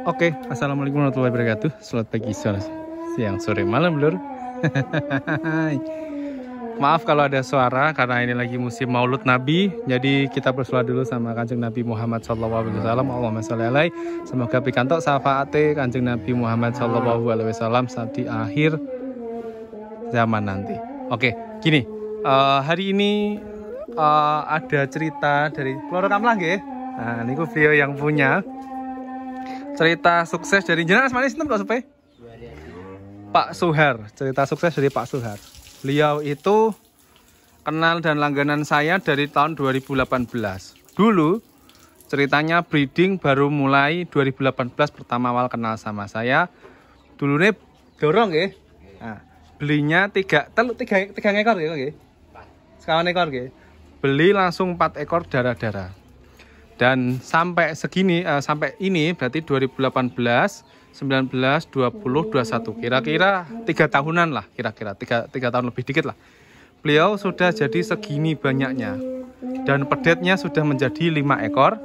Oke, assalamualaikum warahmatullahi wabarakatuh. Selamat pagi, siang, sore, malam, lur. Maaf kalau ada suara karena ini lagi musim Maulud Nabi. Jadi kita bersolawat dulu sama Kanjeng Nabi Muhammad sallallahu alaihi wasallam. Allahumma sholli alaihi. Semoga pikantuk syafaate Kanjeng Nabi Muhammad sallallahu alaihi wasallam saat di akhir zaman nanti. Oke, gini. Hari ini ada cerita dari Keluarga Kamlah nggih. Nah, niku beliau yang punya cerita sukses dari jenengan asmane sinten kok supaya? Pak Suhar, cerita sukses dari Pak Suhar. Beliau itu kenal dan langganan saya dari tahun 2018. Dulu ceritanya breeding baru mulai 2018 pertama awal kenal sama saya. Dulu nih dorong ya. Nah, belinya 3 ekor ya nggih. Sekawan ekor nggih. Beli langsung 4 ekor darah-darah. Dan sampai segini, sampai ini berarti 2018, 19, 20, 21. Kira-kira 3 tahunan lah, kira-kira 3 tahun lebih dikit lah. Beliau sudah jadi segini banyaknya. Dan pedetnya sudah menjadi 5 ekor.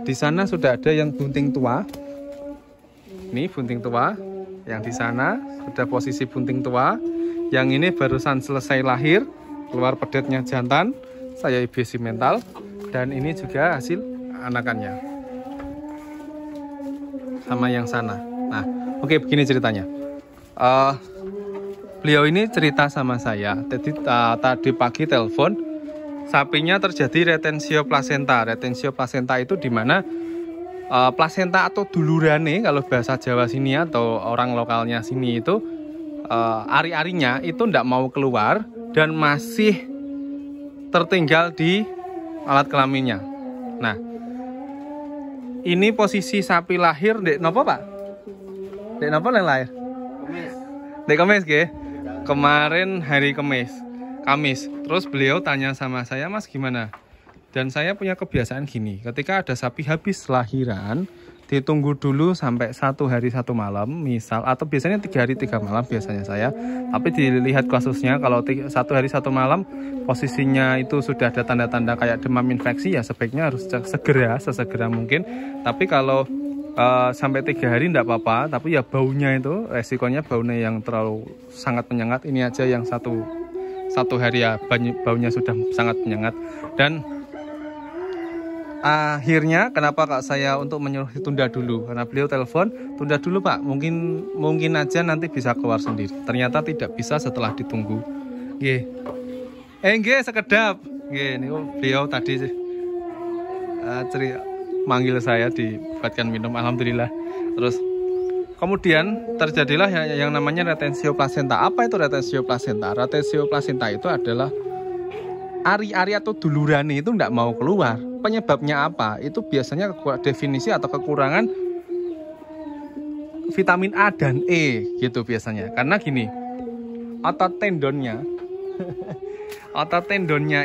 Di sana sudah ada yang bunting tua. Ini bunting tua. Yang di sana sudah posisi bunting tua. Yang ini barusan selesai lahir. Keluar pedetnya jantan. Saya IBC mental. Dan ini juga hasil anakannya sama yang sana. Nah, oke, begini ceritanya. Beliau ini cerita sama saya. Tadi pagi telepon, sapinya terjadi retensio placenta. Retensio placenta itu dimana placenta atau dulurane kalau bahasa Jawa sini atau orang lokalnya sini itu ari-arinya itu tidak mau keluar dan masih tertinggal di alat kelaminnya. Nah, ini posisi sapi lahir dek nopo Pak? Dek nopo yang lahir? Kamis. Dek Kamis ke? Kemarin hari Kamis. Terus beliau tanya sama saya, Mas gimana? Dan saya punya kebiasaan gini, ketika ada sapi habis lahiran, ditunggu dulu sampai 1 hari 1 malam, misal, atau biasanya 3 hari 3 malam biasanya saya. Tapi dilihat kasusnya, kalau 1 hari 1 malam, posisinya itu sudah ada tanda-tanda kayak demam infeksi, ya sebaiknya harus sesegera mungkin. Tapi kalau sampai 3 hari tidak apa-apa, tapi ya baunya itu, resikonya baunya yang terlalu sangat menyengat. Ini aja yang satu hari ya baunya sudah sangat menyengat. Dan akhirnya kenapa kak saya untuk menyuruh ditunda dulu, karena beliau telepon tunda dulu Pak, mungkin aja nanti bisa keluar sendiri. Ternyata tidak bisa setelah ditunggu. Nggih sekedap. Nggih niku beliau tadi manggil saya dibuatkan minum, alhamdulillah. Terus kemudian terjadilah yang namanya retensio placenta. Apa itu retensio placenta? Retensio placenta itu adalah ari-ari atau dulurane itu tidak mau keluar. Penyebabnya apa? Itu biasanya definisi atau kekurangan vitamin A dan E gitu biasanya. Karena gini, otot tendonnya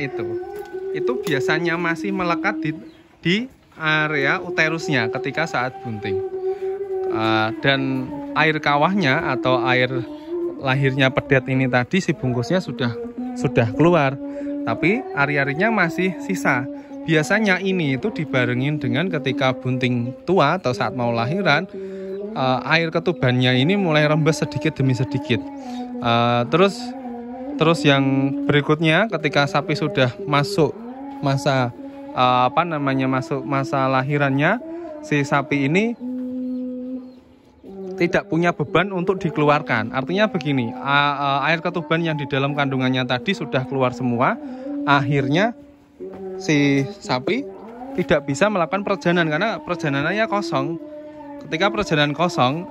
itu biasanya masih melekat di area uterusnya ketika saat bunting. Dan air kawahnya atau air lahirnya pedet ini tadi, si bungkusnya sudah keluar. Tapi ari-arinya masih sisa. Biasanya ini itu dibarengin dengan ketika bunting tua atau saat mau lahiran, air ketubannya ini mulai rembes sedikit demi sedikit. Terus yang berikutnya ketika sapi sudah masuk masa masuk masa lahirannya, si sapi ini tidak punya beban untuk dikeluarkan. Artinya begini, air ketuban yang di dalam kandungannya tadi sudah keluar semua. Akhirnya si sapi tidak bisa melakukan perjalanan karena perjalanannya kosong. Ketika perjalanan kosong,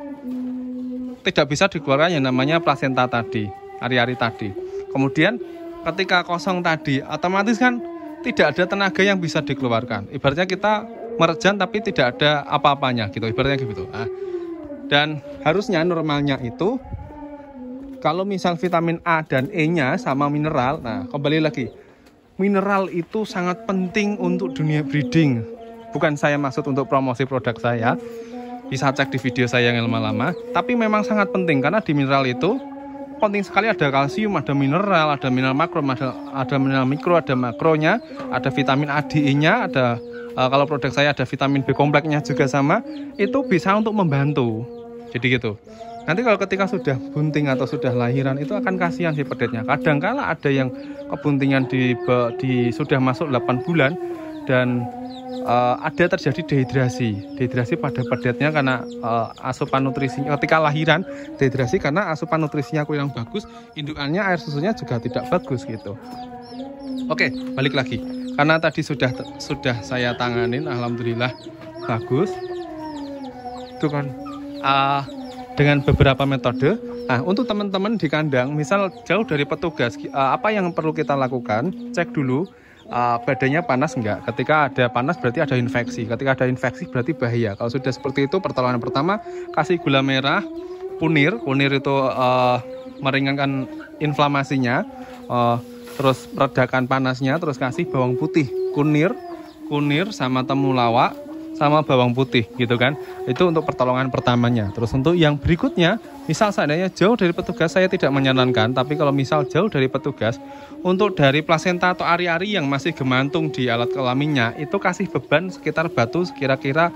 tidak bisa dikeluarkan yang namanya plasenta tadi, ari-ari tadi. Kemudian ketika kosong tadi, otomatis kan tidak ada tenaga yang bisa dikeluarkan. Ibaratnya kita merejan tapi tidak ada apa-apanya gitu, ibaratnya gitu. Dan harusnya normalnya itu kalau misal vitamin A dan E-nya sama mineral, nah kembali lagi, mineral itu sangat penting untuk dunia breeding. Bukan saya maksud untuk promosi produk saya, bisa cek di video saya yang lama-lama. Tapi memang sangat penting karena di mineral itu penting sekali, ada kalsium, ada mineral makro, ada mineral mikro, ada makronya, ada vitamin A, D, E-nya, ada kalau produk saya ada vitamin B kompleksnya juga sama, itu bisa untuk membantu. Jadi gitu. Nanti kalau ketika sudah bunting atau sudah lahiran itu akan kasihan si pedetnya. Kadangkala ada yang kebuntingan sudah masuk 8 bulan dan ada terjadi dehidrasi pada pedetnya karena asupan nutrisinya ketika lahiran, dehidrasi karena asupan nutrisinya kurang bagus, indukannya air susunya juga tidak bagus gitu. Oke, balik lagi. Karena tadi sudah saya tanganin, alhamdulillah bagus. Itu kan dengan beberapa metode. Nah, untuk teman-teman di kandang, misal jauh dari petugas, apa yang perlu kita lakukan? Cek dulu badannya panas enggak. Ketika ada panas berarti ada infeksi. Ketika ada infeksi berarti bahaya. Kalau sudah seperti itu, pertolongan pertama kasih gula merah, kunir itu meringankan inflamasinya, terus meredakan panasnya, terus kasih bawang putih, kunir sama temulawak sama bawang putih gitu kan. Itu untuk pertolongan pertamanya. Terus untuk yang berikutnya, misal seandainya jauh dari petugas, saya tidak menyarankan, tapi kalau misal jauh dari petugas, untuk dari plasenta atau ari-ari yang masih gemantung di alat kelaminnya, itu kasih beban sekitar batu kira-kira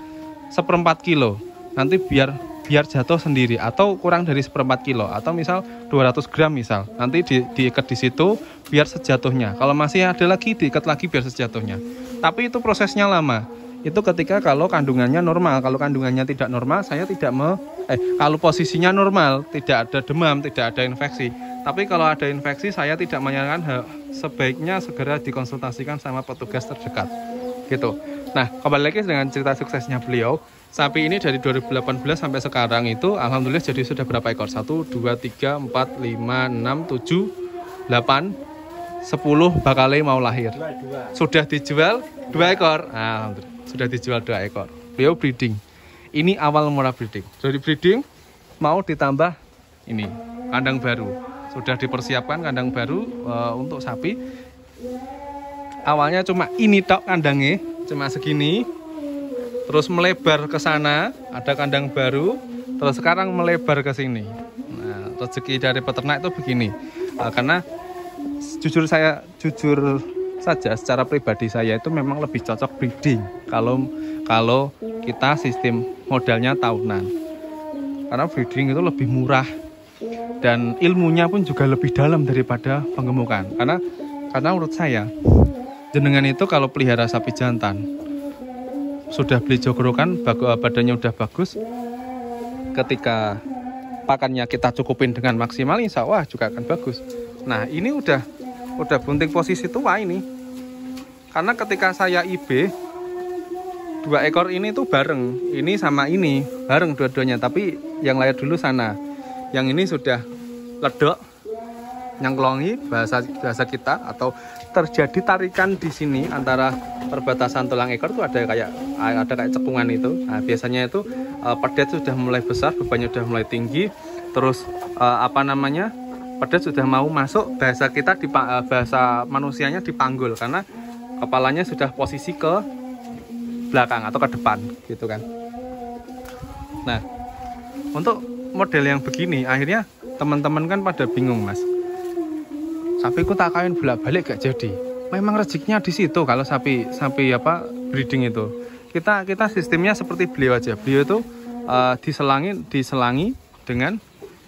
1/4 kilo. Nanti biar jatuh sendiri, atau kurang dari 1/4 kilo, atau misal 200 gram misal, nanti diikat di situ biar sejatuhnya. Kalau masih ada lagi, diikat lagi biar sejatuhnya. Tapi itu prosesnya lama. Itu ketika kalau kandungannya normal. Kalau kandungannya tidak normal, saya tidak kalau posisinya normal, tidak ada demam, tidak ada infeksi. Tapi kalau ada infeksi, saya tidak menyarankan, sebaiknya segera dikonsultasikan sama petugas terdekat gitu. Nah, kembali lagi dengan cerita suksesnya beliau. Sapi ini dari 2018 sampai sekarang itu alhamdulillah jadi sudah berapa ekor? 1, 2, 3, 4, 5, 6, 7, 8, 10 bakal mau lahir. Sudah dijual 2 ekor. Alhamdulillah. Sudah dijual 2 ekor. Beliau breeding. Ini awal mula breeding. Dari breeding mau ditambah ini kandang baru. Sudah dipersiapkan kandang baru untuk sapi. Awalnya cuma ini tok kandangnya, cuma segini. Terus melebar ke sana, ada kandang baru. Terus sekarang melebar ke sini. Nah, rezeki dari peternak itu begini. Karena jujur saja secara pribadi saya itu memang lebih cocok breeding kalau kita sistem modalnya tahunan, karena breeding itu lebih murah dan ilmunya pun juga lebih dalam daripada penggemukan. Karena menurut saya jenengan itu kalau pelihara sapi jantan sudah beli jogrokan, badannya udah bagus, ketika pakannya kita cukupin dengan maksimal, insya Allah juga akan bagus. Nah, ini udah bunting posisi tua ini. Karena ketika saya IB 2 ekor ini tuh bareng, ini sama ini bareng dua-duanya, tapi yang lahir dulu sana. Yang ini sudah ledok, nyangklongi bahasa kita, atau terjadi tarikan di sini antara perbatasan tulang ekor tuh ada kayak cekungan itu. Nah, biasanya itu pedet sudah mulai besar, bebannya sudah mulai tinggi, terus pedet sudah mau masuk, bahasa kita bahasa manusianya dipanggul karena kepalanya sudah posisi ke belakang atau ke depan gitu kan. Nah, untuk model yang begini akhirnya teman-teman kan pada bingung, Mas. Sapiku tak kawin bolak-balik gak jadi. Memang rezekinya di situ kalau sapi breeding itu. Kita sistemnya seperti beliau aja. Beliau itu diselangi dengan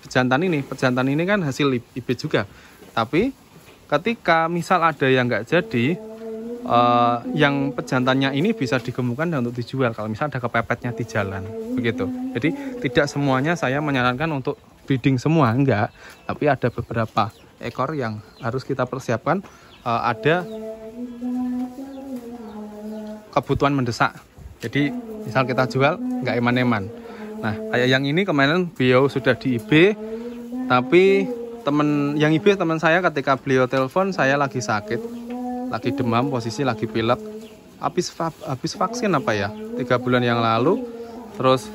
pejantan ini. Pejantan ini kan hasil IB juga. Tapi ketika misal ada yang nggak jadi, yang pejantannya ini bisa digemukkan dan untuk dijual. Kalau misal ada kepepetnya di jalan, begitu. Jadi tidak semuanya saya menyarankan untuk breeding semua, enggak. Tapi ada beberapa ekor yang harus kita persiapkan. Ada kebutuhan mendesak. Jadi misal kita jual nggak eman-eman. Nah, kayak yang ini kemarin beliau sudah di IB, tapi yang IB teman saya ketika beliau telepon, saya lagi sakit, lagi demam, posisi lagi pilek, habis vaksin 3 bulan yang lalu. Terus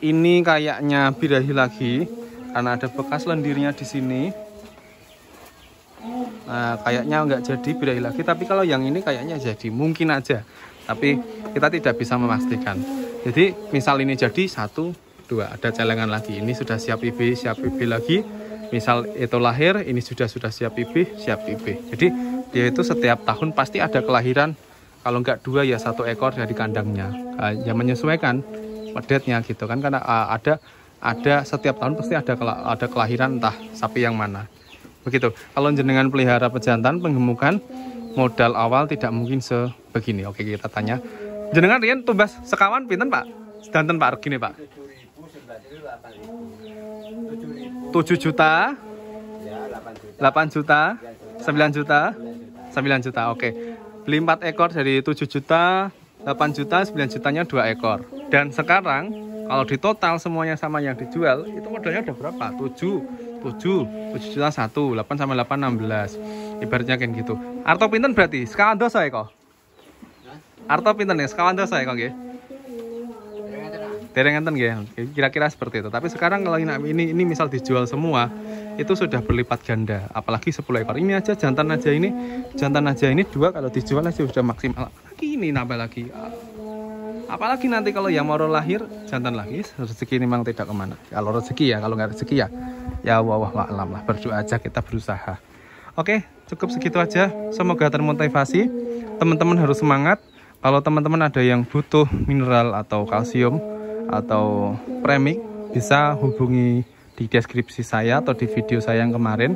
ini kayaknya birahi lagi karena ada bekas lendirnya di sini. Nah, kayaknya nggak jadi birahi lagi, tapi kalau yang ini kayaknya jadi, mungkin aja, tapi kita tidak bisa memastikan. Jadi misal ini jadi 1, 2, ada celengan lagi, ini sudah siap IB lagi, misal itu lahir, ini sudah siap pipih, Jadi dia itu setiap tahun pasti ada kelahiran, kalau nggak 2 ya 1 ekor dari kandangnya. Ya menyesuaikan pedetnya gitu kan, karena ada setiap tahun pasti ada kelahiran entah sapi yang mana. Begitu. Kalau jenengan pelihara pejantan penggemukan, modal awal tidak mungkin sebegini. Oke, kita tanya. Jenengan riyen tumbas sekawan pinten, Pak? Sedanten Pak regine, Pak. 7 juta, 8 juta, 9 juta, 9 juta. Oke. Beli 4 ekor dari 7 juta, 8 juta, 9 jutanya 2 ekor. Dan sekarang kalau di total semuanya sama yang dijual, itu modalnya udah berapa? 7 juta 1, 8 sama 8 16. Ibaratnya kayak gitu. Arto pinten berarti? Sekawan dosa ya kok? Arto pinten ya? Sekawan dosa ya kok nggih? Dereng enten nggih. Kira-kira seperti itu. Tapi sekarang kalau ini misal dijual semua, itu sudah berlipat ganda. Apalagi 10 ekor. Ini aja jantan aja ini 2 kalau dijual aja sudah maksimal. Lagi ini nambah lagi. Apalagi nanti kalau yang mau lahir jantan lagi, rezeki ini memang tidak kemana. Kalau rezeki ya, kalau nggak rezeki ya wallahu a'lam lah. Berdoa aja, kita berusaha. Oke, cukup segitu aja. Semoga termotivasi. Teman-teman harus semangat. Kalau teman-teman ada yang butuh mineral atau kalsium atau premik, bisa hubungi di deskripsi saya atau di video saya yang kemarin.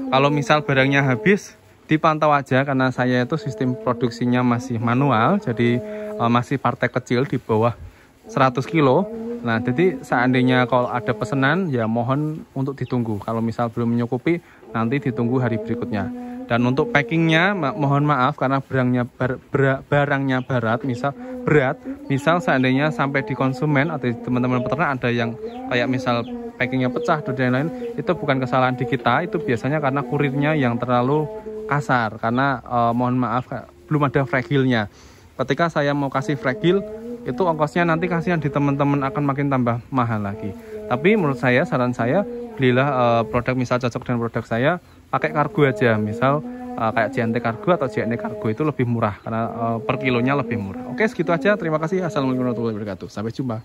Kalau misal barangnya habis, dipantau aja karena saya itu sistem produksinya masih manual, jadi masih partai kecil di bawah 100 kilo. Nah, jadi seandainya kalau ada pesanan ya mohon untuk ditunggu. Kalau misal belum mencukupi, nanti ditunggu hari berikutnya. Dan untuk packingnya mohon maaf karena barangnya berat, misal seandainya sampai di konsumen atau teman-teman peternak ada yang kayak misal packingnya pecah dan lain-lain, itu bukan kesalahan di kita, itu biasanya karena kurirnya yang terlalu kasar. Karena mohon maaf belum ada fragilnya. Ketika saya mau kasih fragil, itu ongkosnya nanti kasihan di teman-teman akan makin tambah mahal lagi. Tapi menurut saya, saran saya, belilah produk misal cocok dengan produk saya, pakai kargo aja. Misal kayak JNT kargo atau JNT kargo itu lebih murah karena per kilonya lebih murah. Oke, segitu aja. Terima kasih. Assalamualaikum warahmatullahi wabarakatuh. Sampai jumpa.